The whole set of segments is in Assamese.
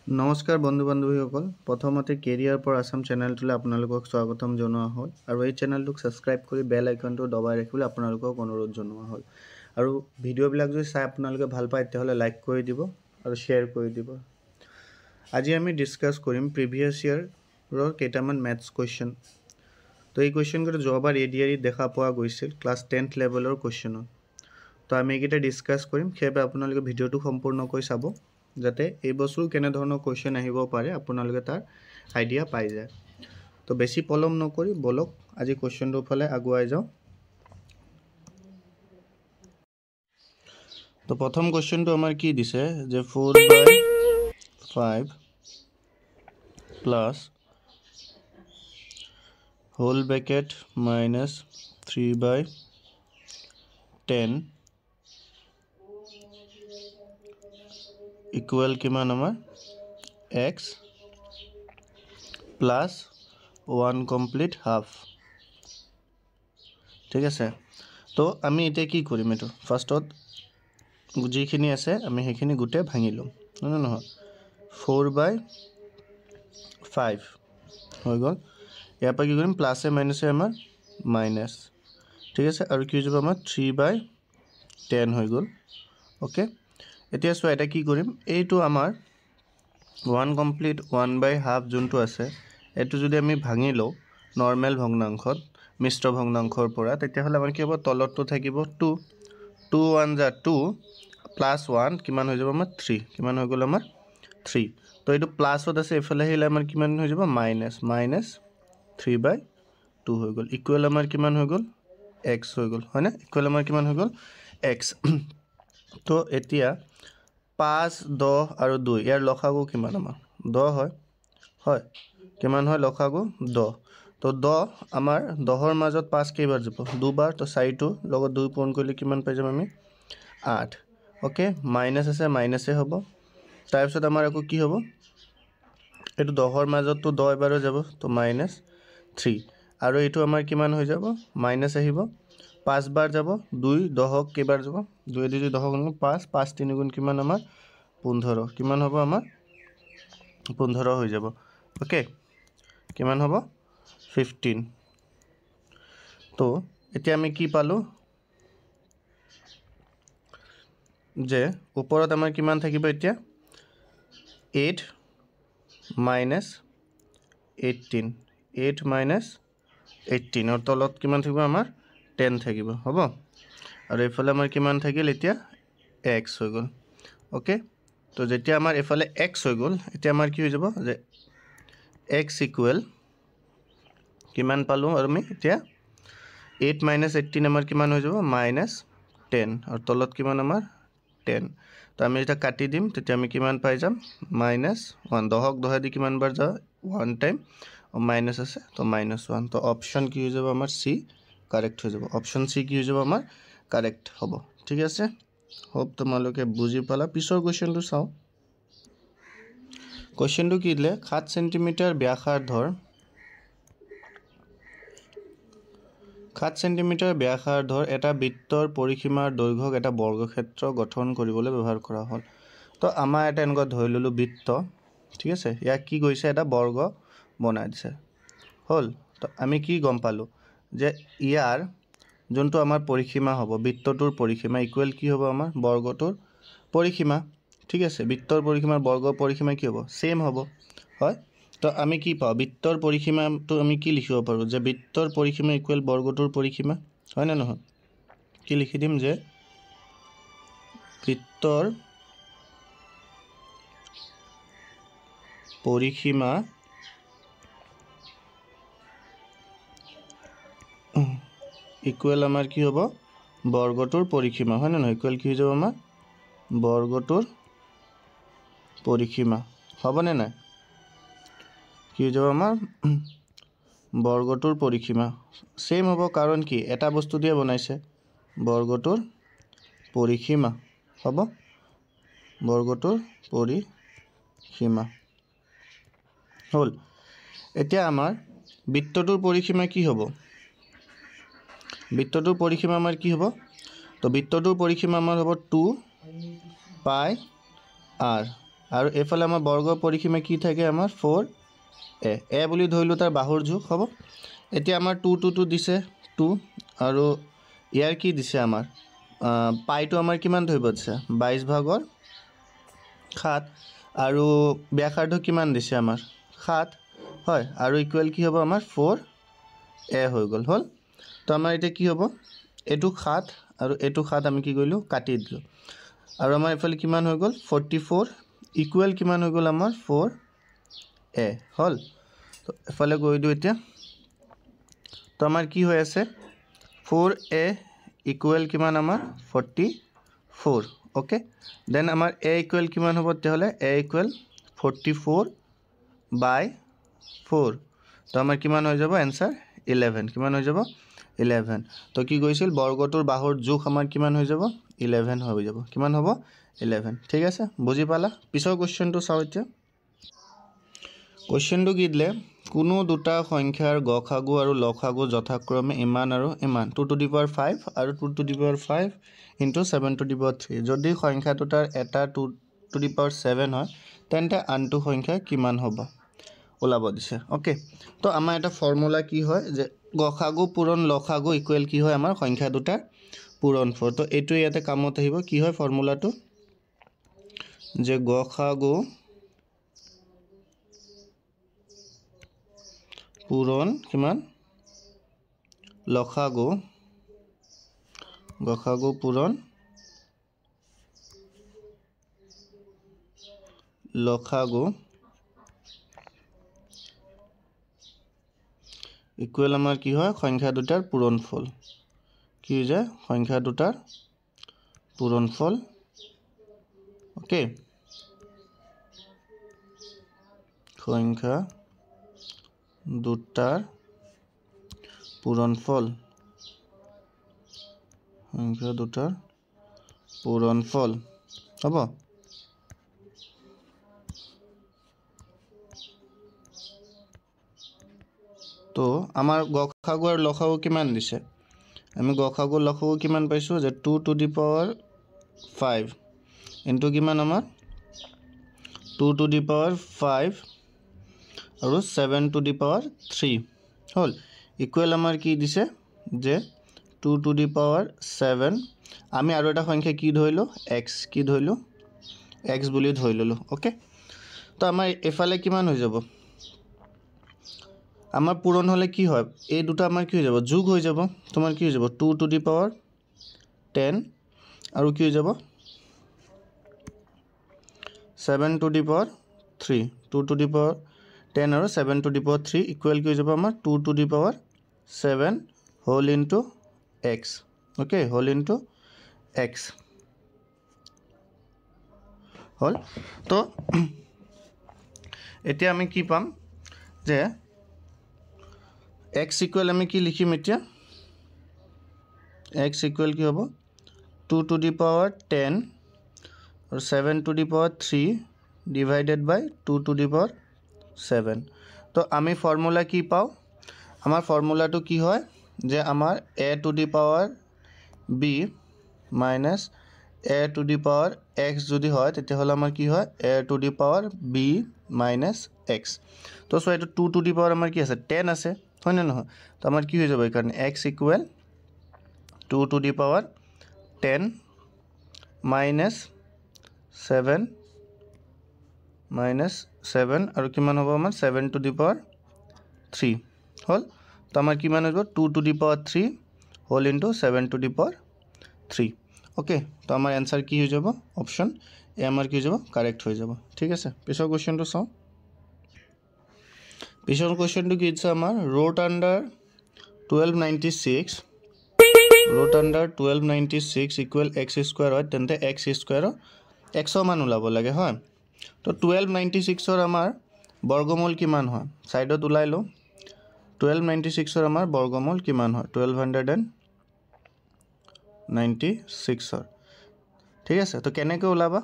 নমস্কাৰ বন্ধু বান্ধৱীসকল প্ৰথমতে কেৰিয়াৰ ফৰ আছাম চেনেলটোলৈ আপোনালোকক স্বাগতম জনোৱা হ'ল আৰু এই চেনেলটোক ছাবস্ক্ৰাইব কৰি বেল আইকনটো দবাই ৰাখিবলৈ আপোনালোকক অনুৰোধ জনোৱা হ'ল আৰু ভিডিঅ'বিলাক যদি চাই আপোনালোকে ভাল পায় তেতিয়াহ'লে লাইক কৰি দিব আৰু শ্বেয়াৰ কৰি দিব। আজি আমি ডিছকাছ কৰিম প্ৰিভিয়াছ ইয়াৰৰ কেইটামান মেথছ কুৱেশ্যন। তো এই কুৱেশ্যনকেইটা যোৱাবাৰ এডিআৰিত দেখা পোৱা গৈছিল ক্লাছ 10th লেভেলৰ কুৱেশ্যনত। তো আমি এইকেইটা ডিছকাছ কৰিম, সেইবাবে আপোনালোকে ভিডিঅ'টো সম্পূৰ্ণকৈ চাব যাতে এই বছৰ কেনে ধৰণৰ কুৱেশ্যন আহিব পাৰে আপোনালোকে তাৰ আইডিয়া পাই যায়। তো বেছি পলম নকৰি বলক আজি কুৱেশ্যনটোৰ ফালে আগুৱাই যাওঁ। তো প্ৰথম কুৱেশ্যনটো আমাৰ কি দিছে যে 4/5 plus whole bracket minus 3/10 equal কিমান আমাৰ x প্লাছ 1 কমপ্লিট হাফ। ঠিক আছে, তো আমি এতিয়া কি কৰিম, এইটো ফাৰ্ষ্টত যিখিনি আছে আমি সেইখিনি গোটেই ভাঙি ল'ম, হয় নহয়। 4/5 হৈ গ'ল, ইয়াৰ পৰা কি কৰিম প্লাছে মাইনাছে আমাৰ মাইনাছ। ঠিক আছে, আৰু কি হৈ যাব আমাৰ 3/10 হৈ গ'ল। অ'কে, এতিয়া চোৱা এটা কি কৰিম, এইটো আমাৰ 1 কমপ্লিট 1/2 যোনটো আছে এইটো যদি আমি ভাঙি লওঁ নৰ্মেল ভগ্নাংশত মিশ্ৰ ভগ্নাংশৰ পৰা, তেতিয়াহ'লে আমাৰ কি হ'ব তলতটো থাকিব 2 1 যা 2 প্লাছ 1 কিমান হৈ যাব আমাৰ 3, কিমান হৈ গ'ল আমাৰ 3। তো এইটো প্লাছত আছে, এইফালে আহিলে আমাৰ কিমান হৈ যাব মাইনাছ 3/2 হৈ গ'ল, ইকুৱেল আমাৰ কিমান হৈ গ'ল x হৈ গ'ল, হয়নে। ইকুৱেল আমাৰ কিমান হৈ গ'ল x। তো এতিয়া 5 10 আৰু 2 ইয়াৰ লসাগু কিমান আমাৰ 10 হয় কিমান হয় লসাগু 10। তো 10 আমাৰ 10ৰ মাজত 5 কেইবাৰ যাব দুবাৰ, তো 4টো লগত 2 পূৰণ কৰিলে কিমান পাই যাম আমি 8। অ'কে, মাইনাছ আছে মাইনাছে হ'ব, তাৰপিছত আমাৰ আকৌ কি হ'ব এইটো 10ৰ মাজততো 10 এবাৰো যাব, তো -3 আৰু এইটো আমাৰ কিমান হৈ যাব মাইনাছ আহিব 5 বাৰ যাব, 2 10ক কেইবাৰ যাব 2 দি 10 গুণ 5 5 3 গুণ কিমান আমাৰ 15, কিমান হ'ব আমাৰ 15 হৈ যাব। অ'কে, কিমান হ'ব 15। তো এতিয়া আমি কি পালোঁ যে ওপৰত আমাৰ কিমান থাকিব এতিয়া 8 মাইনাছ 18 8 মাইনাছ 18 আৰু তলত কিমান থাকিব আমাৰ 10 থাকিব, হ'ব। আৰু এইফালে আমাৰ কিমান থাকিল এতিয়া x হৈ গ'ল। অ'কে, তো যেতিয়া আমাৰ এইফালে x হৈ গ'ল এতিয়া আমাৰ কি হৈ যাব যে x ইকুৱেল কিমান পালোঁ আৰু আমি এতিয়া 8 মাইনাছ 18 আমাৰ কিমান হৈ যাব -10 আৰু তলত কিমান আমাৰ 10। তো আমি যেতিয়া কাটি দিম তেতিয়া আমি কিমান পাই যাম -1। 10ক 10 দি কিমান বাৰ যাব 1 টাইম, মাইনাছ আছে তো -1। তো অপশ্যন কি হৈ যাব আমাৰ চি কাৰেক্ট হৈ যাব, অপশ্যন চি কি হৈ যাব আমাৰ কাৰেক্ট হ'ব। ঠিক আছে, হোপ তোমালোকে বুজি পালা। পিছৰ কুৱেশ্যনটো চাওঁ। কুৱেশ্যনটো কি দিলে 7 চেণ্টিমিটাৰ ব্যাসাৰ্ধৰ 7 চেণ্টিমিটাৰ ব্যাসাৰ্ধৰ এটা বৃত্তৰ পৰিসীমাৰ দৈৰ্ঘ্যক এটা বৰ্গক্ষেত্ৰ গঠন কৰিবলৈ ব্যৱহাৰ কৰা হ'ল। তো আমাৰ এটা এনেকুৱা ধৰি ল'লোঁ বৃত্ত, ঠিক আছে, ইয়াক কি কৰিছে এটা বৰ্গ বনাই দিছে হ'ল। তো আমি কি গম পালোঁ যে ইয়াৰ যোনটো আমাৰ পৰিসীমা হ'ব বৃত্তটোৰ পৰিসীমা ইকুৱেল কি হ'ব আমাৰ বৰ্গটোৰ পৰিসীমা। ঠিক আছে, বৃত্তৰ পৰিসীমাৰ বৰ্গ পৰিসীমা কি হ'ব সেম হ'ব, হয়। তো আমি কি পাওঁ বৃত্তৰ পৰিসীমাটো আমি কি লিখিব পাৰোঁ যে বৃত্তৰ পৰিসীমা ইকুৱেল বৰ্গটোৰ পৰিসীমা, হয় নে নহয়। কি লিখি দিম যে বৃত্তৰ পৰিসীমা ইকুৱেল আমাৰ কি হ'ব বৰ্গটোৰ পৰিসীমা, হয় নে নহয়। ইকুৱেল কি হৈ যাব আমাৰ বৰ্গটোৰ পৰিসীমা, হ'বনে নাই। কি হৈ যাব আমাৰ বৰ্গটোৰ পৰিসীমা সেম হ'ব, কাৰণ কি এটা বস্তু দিয়ে বনাইছে বৰ্গটোৰ পৰিসীমা হ'ব, বৰ্গটোৰ পৰিসীমা হ'ল। এতিয়া আমাৰ বৃত্তটোৰ পৰিসীমা কি হ'ব, বৃত্তটোৰ পৰিসীমা আমাৰ কি হ'ব, তো বৃত্তটোৰ পৰিসীমা আমাৰ হ'ব 2πr আৰু এফালে আমাৰ বৰ্গৰ পৰিসীমা কি থাকে আমাৰ 4a বুলি ধৰিলোঁ তাৰ বাহুৰ জোখ হ'ব এতিয়া আমাৰ 2 দিছে 2 আৰু ইয়াৰ কি দিছে আমাৰ পাইটো আমাৰ কিমান ধৰিব দিছে 22/7 আৰু ব্যাসাৰ্ধ কিমান দিছে আমাৰ 7 হয় আৰু ইকুৱেল কি হ'ব আমাৰ 4a হৈ গ'ল হ'ল তো আমাৰ এতিয়া কি হ'ব এটো 7 আৰু এটো 7 আমি কি কৰিলোঁ কাটি দিলোঁ আৰু আমাৰ এফালে কিমান হৈ গ'ল 44 ইকুৱেল কিমান হৈ গ'ল আমাৰ 4a হ'ল তো এফালে গৈ দিওঁ এতিয়া তো আমাৰ কি হৈ আছে 4a ইকুৱেল কিমান আমাৰ 44 ওকে দেন আমাৰ a ইকুৱেল কিমান হ'ব তেতিয়াহ'লে a ইকুৱেল 44/4 তো আমাৰ কিমান হৈ যাব এনসাৰ 11 কিমান হৈ যাব 11 তো কি কৈছিল বৰ্গটোৰ বাহুৰ জোখ আমাৰ কিমান হৈ যাব 11 হৈ যাব কিমান হ'ব 11 ঠিক আছে বুজি পালা পিছৰ কোৱেশ্চনটো চাও এতিয়া কোৱেশ্চনটো কি দিলে কোনো দুটা সংখ্যাৰ গসাগু আৰু লসাগু যথাক্ৰমে ইমান আৰু ইমান 2 to the power 5 আৰু 2 to the power 5 into 7 to the power 3 যদি সংখ্যা দুটাৰ এটা 2 to the power 7 হয় তেন্তে আনটো সংখ্যা কিমান হ'ব ওলাব দিছে ওকে তো আমাৰ এটা ফৰ্মুলা কি হয় যে গসাগু পূৰণ লসাগু ইকুৱেল কি হয় আমাৰ সংখ্যা দুটাৰ পূৰণফল তো এইটো ইয়াতে কামত আহিব কি হয় ফৰ্মুলাটো যে গসাগু পূৰণ কিমান লসাগু গসাগু পূৰণ লসাগু ইকুৱেল আমাৰ কি হয় সংখ্যা দুটাৰ পূৰণফল কি যে সংখ্যা দুটাৰ পূৰণফল ওকে সংখ্যা দুটাৰ পূৰণফল সংখ্যা দুটাৰ পূৰণফল হ'ব তো আমাৰ গসাগু আৰু লসাগু কিমান দিছে আমি গসাগু লসাগু কিমান পাইছো যে 2 to the power 5 ইনটু কিমান আমাৰ 2 to the power 5 আৰু 7 to the power 3 hall equal আমাৰ কি দিছে যে 2 to the power 7 আমি আৰু এটা সংখ্যা কি ধৰিলো x কি ধৰিলো x বুলি ধৰি ললো ওকে তো আমাৰ এফালে কিমান হৈ যাব আমাৰ পূৰণ হলে কি হয় এই দুটা আমাৰ কি হৈ যাব যোগ হৈ যাব তোমাৰ কি হৈ যাব 2 to the power 10 আৰু কি হৈ যাব 7 to the power 3 2 to the power 10 আৰু 7 to the power 3 ইকুৱেল কি হৈ যাব আমাৰ 2 to the power 7 whole into x okay whole into x হল তো এতিয়া আমি কি পাম যে x ইকুৱেল আমি কি লিখিম এতিয়া x ইকুৱেল কি হ'ব 2 to the power 10 और 7 to the power 3 divided by 2 to the power 7 तो आमी फॉर्मूला की पाओ हमार फॉर्मूला तो की होय जे हमार a to the power b minus a to the power x যদি হয় তেতিয়া হলে আমাৰ কি হয় a to the power b minus x তো সো এটা 2 to the power আমাৰ কি আছে 10 আছে হয় না নহয় তো আমাৰ কি হৈ যাব এই কাৰণে x equal 2 to the power 10 minus 7 আৰু কিমান হ'ব আমাৰ 7 to the power 3 হল তো আমাৰ কিমান হ'ব 2 to the power 3 whole into 7 to the power 3 okay তো আমাৰ आंसर কি হৈ যাব অপচন এ আমাৰ কি হৈ যাব কাৰেক্ট হৈ যাব ঠিক আছে পিছৰ কোৱেশ্চনটো চাও পিছৰ কোৱেশ্চনটো কি আছে আমাৰ root under 1296 equal x square হয় তেন্তে x স্কয়াৰ 100 মান ওলাব লাগে হয় তো 1296 ৰ আমাৰ বৰ্গমূল কিমান হয় সাইডত উলাই লো 1296 ৰ আমাৰ বৰ্গমূল কিমান হয় 1296 ৰ ঠিক আছে তো কেনেকৈ ওলাবা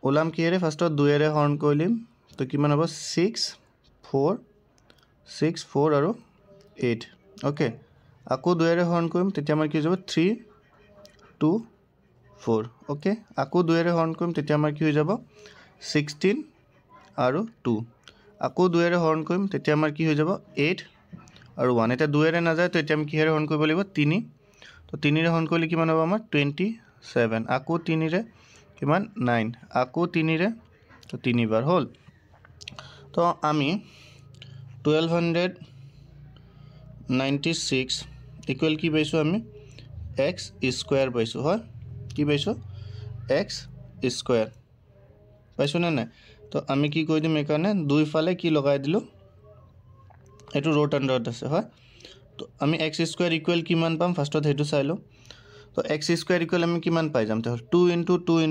ওলাম কি ৰে ফাৰ্স্টত 2 এৰে হৰণ কৰিম তো কিমান হ'ব 6 4 আৰু 8 ওকে আকৌ 2 এৰে হৰণ কৰিম তেতিয়া আমাৰ কি হ'ব 3 2 4 ওকে আকৌ 2 এৰে হৰণ কৰিম তেতিয়া আমাৰ কি হৈ যাব 16 আৰু 2 আকৌ 2 এৰে হৰণ কৰিম তেতিয়া আমাৰ কি হৈ যাব 8 আৰু 1 এটা 2 এৰে নাযায় তো এতিয়া আমি কিহেৰে হৰণ কৰিব লাগিব 3 তো 3 ৰে হৰণ কৰিলে কিমান হ'ব আমাৰ 27 আকৌ 3 ৰে কিমান 9 আকৌ 3 ৰে তো 3 বাৰ হ'ল তো আমি 1296 ইকুৱেল কি পাইছো আমি x স্কয়াৰ পাইছো হয় কি পাইছো x স্কয়াৰ পাইছো না নাই তো আমি কি কৰি দিম একাৰণে দুই ফালে কি লগাই দিলো এটো ৰুট আন্ডাৰত আছে হয় তো আমি x স্কয়াৰ ইকুৱেল কিমান পাম ফাৰ্ষ্টত হেতু চাইলো তো x স্কয়াৰ ইকুৱেল আমি কিমান পাই যাম তে 2 * 2 * 2 *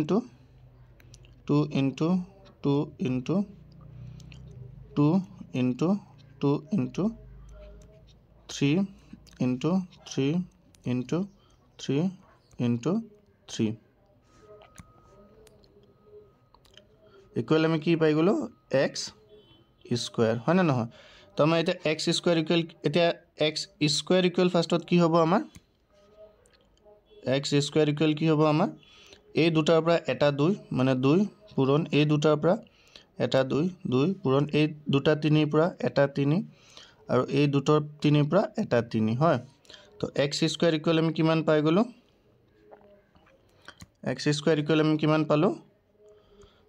2 * 2 * 2 * 3 * 3 * 3 * 3 ইকুৱেল আমি কি পাই গলো x স্কয়াৰ হয় না নহয় তো আমাৰ এটা x স্কয়াৰ ইকুৱেল এটা x স্কয়াৰ ইকুৱেল ফাৰ্ষ্টত কি হ'ব আমাৰ x স্কয়াৰ ইকুৱেল কি হ'ব আমাৰ এই দুটাৰ পৰা এটা 2 মানে 2 পূৰণ এই দুটাৰ পৰা এটা 2 2 পূৰণ এই দুটা 3 ৰ পৰা এটা 3 আৰু এই দুটাৰ 3 ৰ পৰা এটা 3 হয় তো x স্কয়াৰ ইকুৱেল আমি কিমান পাই গলো x স্কয়াৰ ইকুৱেল আমি কিমান পালো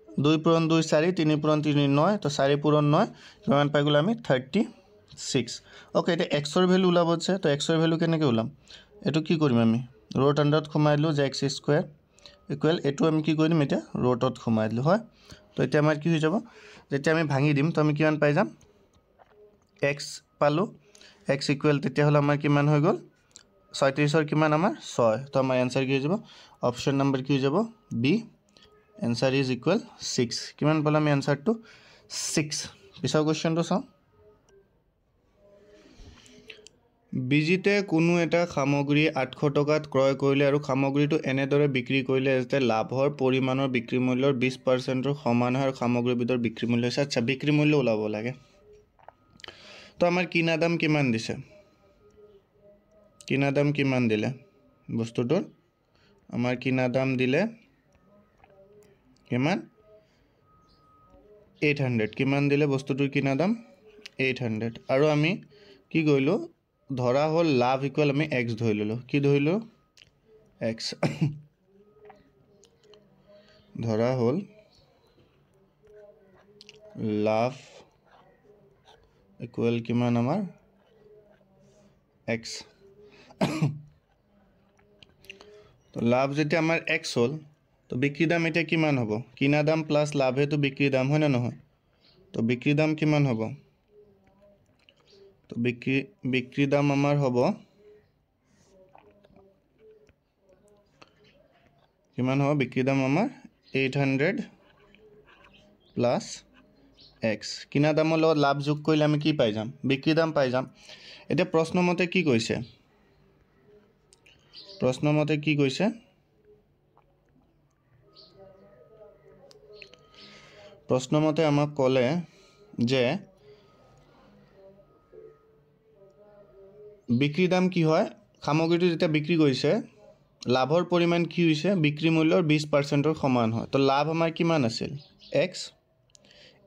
2 পূৰণ 2 4 3 পূৰণ 3 9 তো 4 পূৰণ 9 কিমান পাই গলো আমি 36 ওকে এটা x ৰ ভ্যালু ওলাব আছে তো x ৰ ভ্যালু কেনেকৈ ওলাম এটো কি কৰিম আমি ৰুট আন্ডাৰত খমাইলো যে x স্কয়াৰ ইকুৱেল এটো আমি কি কৰিম এটা ৰুটত খমাইলো হয় তো এটা আমাৰ কি হৈ যাব যেতিয়া আমি ভাঙি দিম তো আমি কিমান পাই যাম x পালো x ইকুৱেল তেতিয়া হলে আমাৰ কিমান হৈ গল 37 ৰ কিমান আমাৰ 6 তো আমাৰ आंसर কি হৈ যাব অপচন নম্বৰ কি হৈ যাব বি आंसर is equal 6 কিমান পালাম আমি आंसर টু 6 পিছৰ কোৱেশ্চনটো চাও বিজিতে কোনো এটা সামগ্ৰী 800 টকাত ক্ৰয় কৰিলে আৰু সামগ্ৰীটো এনেদৰে বিক্ৰী কৰিলে যে লাভৰ পৰিমাণৰ বিক্ৰী মূল্যৰ 20% ৰ সমান হয় আৰু সামগ্ৰীৰ ভিতৰ বিক্ৰী মূল্য আছে আচ্ছা বিক্ৰী মূল্য ওলাব লাগে তো আমাৰ কিনা দাম কিমান দিছে কিনা দাম কিমান দিলে বস্তুটোৰ আমাৰ কিনা দাম দিলে কিমান 800 কিমান দিলে বস্তুটোৰ কিনা দাম 800 আৰু আমি কি কৰিলো ধৰা হল লাভ ইকুৱেল আমি x ধৰি ললো কি ধৰিলো x ধৰা হল লাভ ইকুৱেল কিমান আমাৰ x তো লাভ যেতিয়া আমাৰ x হল তো বিক্ৰী দাম এটা কিমান হ'ব কিনা দাম প্লাস লাভে তো বিক্ৰী দাম হয় না নহয় তো বিক্ৰী দাম কিমান হ'ব তো বিক্ৰী দাম আমাৰ হ'ব কিমান হ'ব বিক্ৰী দাম আমাৰ 800 প্লাস x কিনা দামৰ লগত লাভ যোগ কৰিলে আমি কি পাই যাম বিক্ৰী দাম পাই যাম এটা প্ৰশ্ন মতে কি কৈছে প্ৰশ্ন মতে আমাক ক'লে যে বিক্ৰী দাম কি হয় সামগ্ৰীটো যেতিয়া বিক্ৰী কৰিছে লাভৰ পৰিমাণ কি হৈছে বিক্ৰী মূল্যৰ 20% ৰ সমান হয় তো লাভ আমাৰ কিমান আছিল x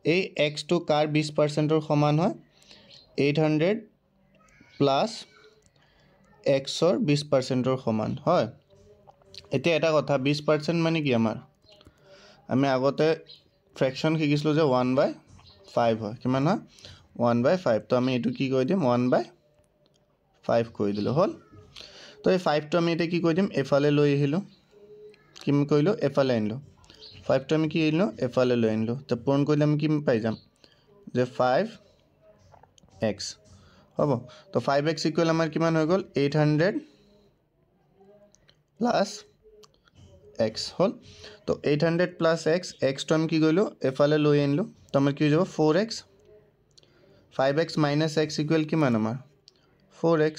এই x টো কাৰ 20% ৰ সমান হয় 800 প্লাস x ৰ 20% ৰ সমান হয় এতিয়া এটা কথা 20% মানে কি আমাৰ আমি আগতে ফ্ৰেকশন শিকিছিলো যে 1/5 হয় কিমান হয় 1/5 তো আমি এটো কি কৰি দিম 1/5 কৰি দিলো হল তো এই 5 টো আমি এটা কি কৰি দিম এফালে লৈ আহিলো কি কৰিলো এফালে আনিলো 5 টো আমি কি আনিলো এফালে লৈ আনিলো তো পূৰণ কৰিলে আমি কি পাই যাম যে 5x হ'ব তো 5x ইকুৱেল আমাৰ কিমান হৈ গল 800 প্লাস x হল তো 800 প্লাস x x টো আমি কি কৰিলো এফালে লৈ আনিলো তো আমাৰ কি হৈ যাব 4x 5x minus x equal কিমান আমাৰ 4x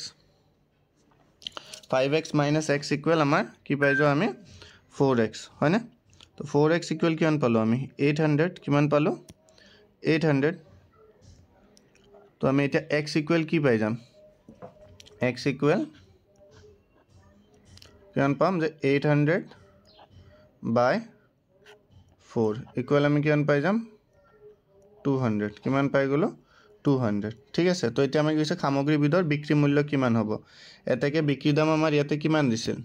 5x minus x equal আমাৰ কি পাই যাও আমি 4x হয় না তো 4x equal কিমান পালো আমি 800 কিমান পালো 800 তো আমি এটা x equal কি পাই যাম x equal কিমান পাম যে 800 by 4 ইকুৱেল আমি কিমান পাই যাম 200 কিমান পাই গ'লো 200 ঠিক আছে তো এতিয়া আমি কৈছে সামগ্ৰীবিধৰ বিক্ৰী মূল্য কিমান হ'ব এটাকে বিক্ৰী দাম আমাৰ ইয়াতে কিমান দিছিল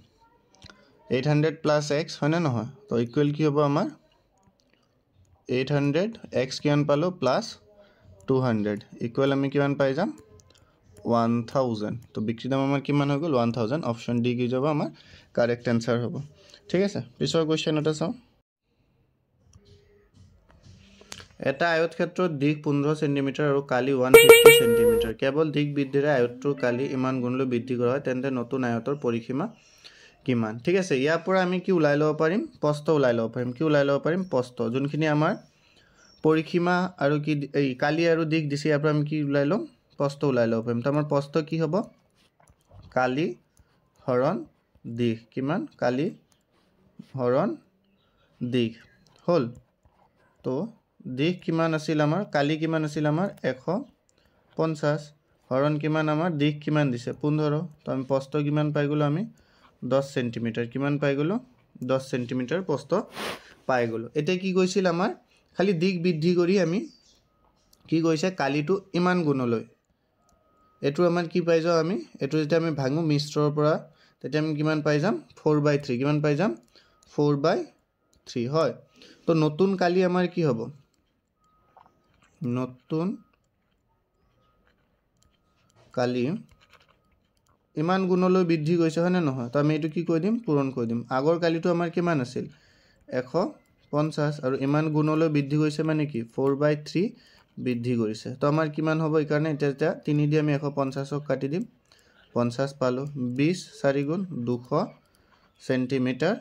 800 প্লাস x হয় না নহয় তো ইকুৱেল কি হ'ব আমাৰ 800 x কিমান পালো প্লাস 200 ইকুৱেল আমি কিমান পাই যাম 1000 তো বিক্ৰী দাম আমাৰ কিমান হৈ গ'ল 1000 অপশন ডি কি যাব আমাৰ কাৰেক্ট आंसर হ'ব ঠিক আছে পিছৰ কোৱেশ্চন এটা চাও এটা আয়তক্ষেত্ৰৰ দিক 15 সেমি আৰু কালি 150 সেমি কেৱল দিক বৃদ্ধিৰে আয়তটোৰ কালি ইমান গুণলৈ বৃদ্ধি কৰা হয় তেন্তে নতুন আয়তৰ পৰিসীমা কিমান ঠিক আছে ইয়াৰ পৰা আমি কি উলাই ল'ব পাৰিম প্ৰস্থ উলাই ল'ব পাৰিম কি উলাই ল'ব পাৰিম প্ৰস্থ যোনখিনি আমাৰ পৰিসীমা আৰু কি এই কালি আৰু দিক দিছে ইয়াৰ পৰা আমি কি উলাই ল'ম প্ৰস্থ উলাই ল'ব পাৰিম তো আমাৰ প্ৰস্থ কি হ'ব কালি হৰণ দিক কিমান কালি হৰণ দিক হল তো দিক কিমান আছিল আমাৰ কালি কিমান আছিল আমাৰ 150 হৰণ কিমান আমাৰ দিক কিমান দিছে 15 তো আমি প্ৰস্থ কিমান পাই গলো আমি 10 সেমি কিমান পাই গলো 10 সেমি প্ৰস্থ পাই গলো এতিয়া কি কৈছিল আমাৰ খালি দিক বৃদ্ধি কৰি আমি কি কৈছে কালিটো ইমান গুণলৈ এটো আমাৰ কি পাই যাও আমি এটো যেতিয়া আমি ভাঙো মিশ্ৰৰ পৰা তেতিয়া আমি কিমান পাই যাম 4/3 কিমান পাই যাম 4/3 হয় তো নতুন কালি আমাৰ কি হ'ব নতুন কালি ইমান গুণলৈ বৃদ্ধি গৈছে হয় না নহয় তো আমি এটো কি কৈ দিম পূৰণ কৈ দিম আগৰ কালিটো আমাৰ কিমান আছিল 150 আৰু ইমান গুণলৈ বৃদ্ধি গৈছে মানে কি 4/3 বৃদ্ধি কৰিছে তো আমাৰ কিমান হ'ব এই কাৰণে এটা 3 দি আমি 150ক কাটি দিম 50 পালো 20 4 গুণ 200 সেন্টিমিটার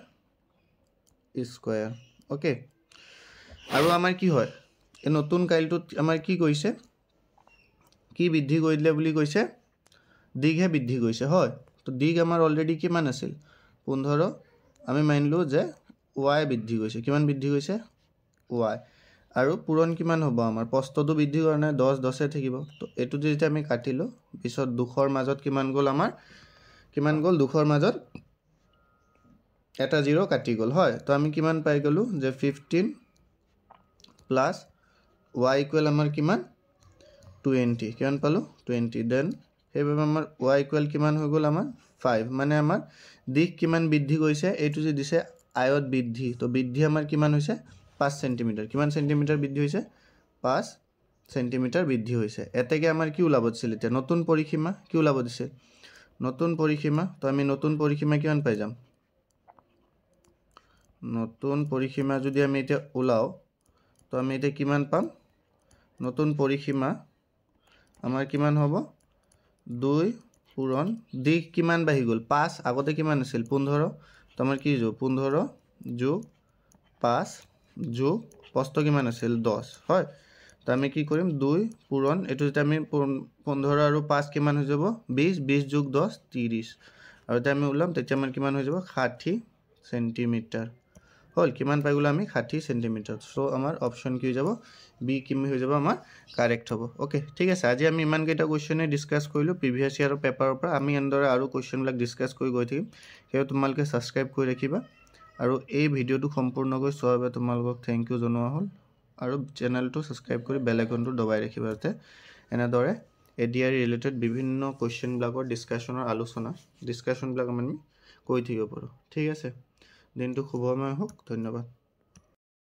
স্কয়ার ওকে আৰু আমাৰ কি হয় এই নতুন কাইলটোত আমাৰ কি কৈছে কি বৃদ্ধি কৰি দিলে বুলি কৈছে দিগহে বৃদ্ধি কৰিছে হয় তো দিগ আমাৰ অলৰেডি কিমান আছিল 15 আমি মানিলো যে y বৃদ্ধি কৰিছে কিমান বৃদ্ধি কৰিছে y আৰু পূৰণ কিমান হ'ব আমাৰ প্ৰস্থটো বৃদ্ধি কৰা নাই 10 10 এ থাকিব তো এটো যেতিয়া আমি কাটিলো পিছত 200 ৰ মাজত কিমান গল আমাৰ কিমান গল 200 ৰ মাজত এটা 0 কাটি গল হয় তো আমি কিমান পাই গলো যে 15 প্লাস y ইকুৱেল আমাৰ কিমান 20 কিমান পালো 20 দেন হেবাবে আমাৰ y ইকুৱেল কিমান হৈ গল আমাৰ 5 মানে আমাৰ দিক কিমান বৃদ্ধি কৰিছে এটো যে দিছে আয়ত বৃদ্ধি তো বৃদ্ধি আমাৰ কিমান হৈছে 5 সেমি কিমান সেমি বৃদ্ধি হৈছে 5 সেমি বৃদ্ধি হৈছে এতেকে আমাৰ কি উলাব দিছিল এতিয়া নতুন পৰিসীমা কি উলাব দিছে নতুন পৰিসীমা তো আমি নতুন পৰিসীমা কিমান পাই যাম নতুন পৰিসীমা যদি আমি এটা উলাও তো আমি এটা কিমান পাম নতুন পৰিসীমা আমাৰ কিমান হ'ব 2 পূৰণ দিক কিমান বাহি গল 5 আগতে কিমান আছিল 15 তো আমাৰ কি যোগ 15 যোগ 5 যোগ প্ৰস্থ কিমান আছিল 10 হয় তো আমি কি কৰিম 2 পূৰণ এটো যেটা আমি 15 আৰু 5 কিমান হৈ যাব 20 20 যোগ 10 30 আৰু এটা আমি উলাম তেতিয়া আমাৰ কিমান হৈ যাব 60 সেন্টিমিটাৰ হল কিমান পাই গলো আমি 60 সেন্টিমিটাৰ সো আমাৰ অপশন কি হৈ যাব বি কিমি হৈ যাব আমাৰ কাৰেক্ট হ'ব ওকে ঠিক আছে আজি আমি ইমান কেইটা কোৱেশ্চনে ডিসকাস কৰিলো প্ৰিভিয়াস ইয়াৰৰ পেপাৰৰ পৰা আমি এন্দৰে আৰু কোৱেশ্চন বিলাক ডিসকাস কৰি গৈ থাকিম হেয় তোমালকে সাবস্ক্ৰাইব কৰি ৰাখিবা আৰু এই ভিডিওটো সম্পূৰ্ণকৈ চোৱাৰ বাবে তোমালোকক থ্যাংক ইউ জনোৱা হল আৰু চেনেলটো সাবস্ক্ৰাইব কৰি বেল আইকনটো দবাই ৰাখিবা যাতে এনেদৰে এডিআৰ ৰিলেটেড বিভিন্ন কোৱেশ্চন বিলাকৰ ডিসকাশনৰ আলোচনা ডিসকাশন বিলাক আমি কৈ থাকিব পাৰো ঠিক আছে দিনটো শুভময় হোক ধন্যবাদ